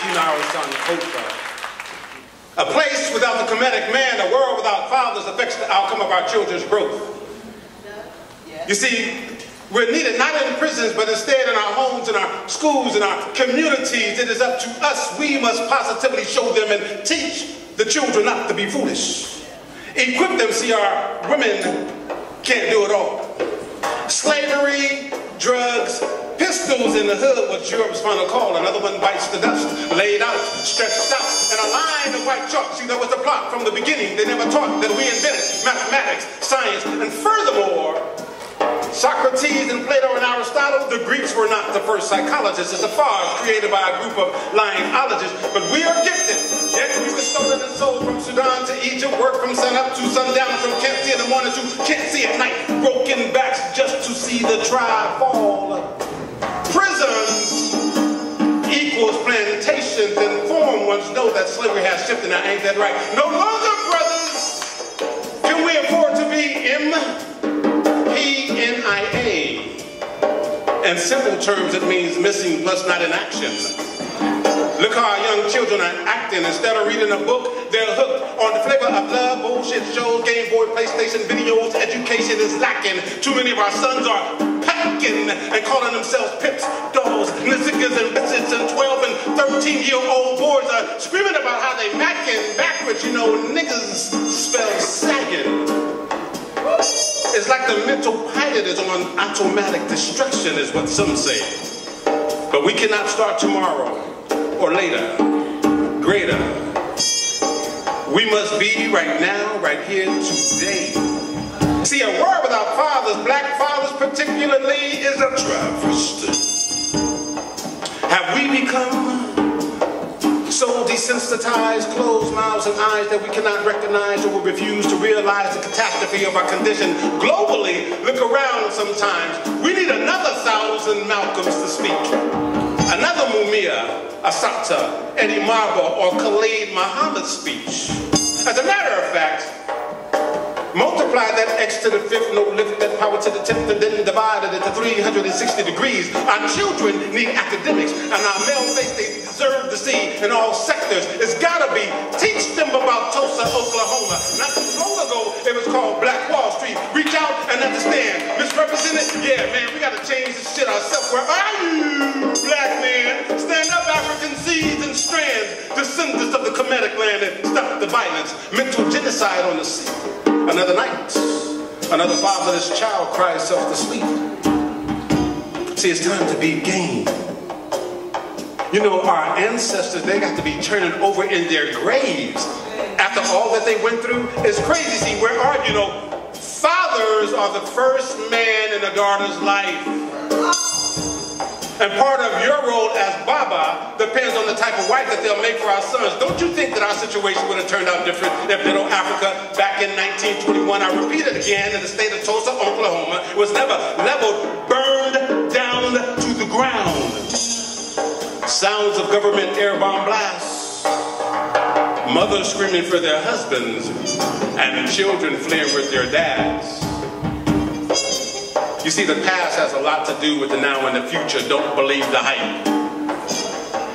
Kinara Sankofa. A place without the Kemetic man, a world without fathers affects the outcome of our children's growth. You see, we're needed not in prisons, but instead in our homes, in our schools, in our communities. It is up to us. We must positively show them and teach the children not to be foolish. Equip them, see, our women can't do it all. Slavery, drugs, pistols in the hood was Europe's final call. Another one bites the dust, laid out, stretched out, and a line of white chalk. See, that was the plot from the beginning. They never taught that we invented mathematics, science, and furthermore, Socrates and Plato and Aristotle, the Greeks were not the first psychologists. It's a farce created by a group of lying-ologists. But we are gifted. Yet we were stolen and sold from Sudan to Egypt, work from sun up to sundown, from can't see in the morning to can't see at night, broken backs just to see the tribe fall. Prisons equals plantations, and foreign ones know that slavery has shifted. Now, ain't that right? No longer, brothers, can we afford to be M-P-N-I-A. In simple terms, it means missing plus not in action. Look how our young children are acting. Instead of reading a book, they're hooked on the flavor of love, bullshit shows, Game Boy, PlayStation, videos. Education is lacking. Too many of our sons are packing and calling themselves pips, dolls, nizzikas, and bitches, and 12 and 13-year-old boys are screaming about how they macking backwards. You know, niggas spell sagging. It's like the mental pilot is on automatic destruction, is what some say. But we cannot start tomorrow or later, greater. We must be right now, right here, today. See, a world without fathers, black fathers particularly, is a travesty. Have we become so desensitized, closed mouths and eyes that we cannot recognize or will refuse to realize the catastrophe of our condition? Globally, look around sometimes. We need another 1,000 Malcolms to speak. Another Mumia, Asata, Eddie Marba, or Khalid Muhammad speech. As a matter of fact, multiply that X to the 5th, no lift that power to the 10th, and then divide it into 360 degrees. Our children need academics, and our male face they deserve to see in all sectors. It's gotta be, teach them about Tulsa, Oklahoma. Not too long ago, it was called Black Wall Street. Reach out and understand. Misrepresented? Yeah, man, we gotta change this shit ourselves. Where are you, black man? Stand up, African seeds and strands, descendants of the Kemetic land, and stop the violence. Mental genocide on the sea. Another night, another fatherless child cries self to sleep. See, it's time to be game. You know, our ancestors, they got to be turning over in their graves after all that they went through. It's crazy. See, where are you? You know, fathers are the first man in a daughter's life. And part of your role as Baba depends on the type of wife that they'll make for our sons. Don't you think that our situation would have turned out different if Middle Africa back in 1921, I repeat it again, in the state of Tulsa, Oklahoma, was never leveled, burned down to the ground. Sounds of government air bomb blasts, mothers screaming for their husbands, and children fleeing with their dads. You see, the past has a lot to do with the now and the future. Don't believe the hype.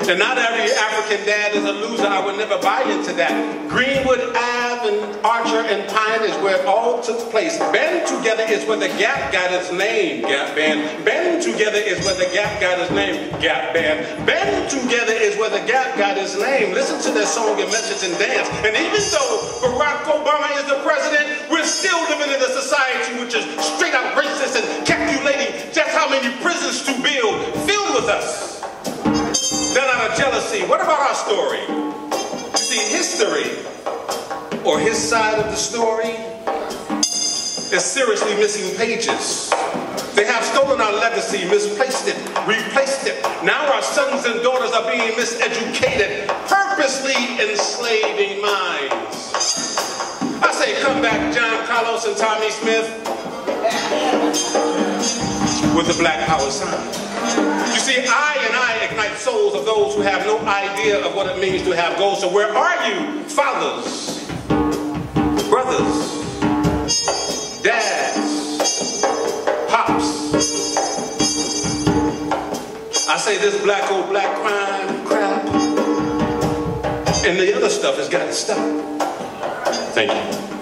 And not every African dad is a loser. I would never buy into that. Greenwood Ave and Archer and Pine is where it all took place. Band Together is where the Gap got its name, Gap Band. Band Together is where the Gap got its name, Gap Band. Band Together is where the Gap got its name. Listen to their song and message and dance. And even though Barack Obama is the president, we're still living in a society which is straight out racist and calculating just how many prisons to build, filled with us. Done out of jealousy. What about our story? You see, history, or his side of the story, is seriously missing pages. They have stolen our legacy, misplaced it, replaced it. Now our sons and daughters are being miseducated, purposely enslaving minds. I say, come back, John Carlos and Tommy Smith, with the Black Power sign. You see, I ignite souls of those who have no idea of what it means to have goals. So where are you, fathers, brothers, dads, pops? I say this black crime crap And the other stuff has got to stop. Thank you.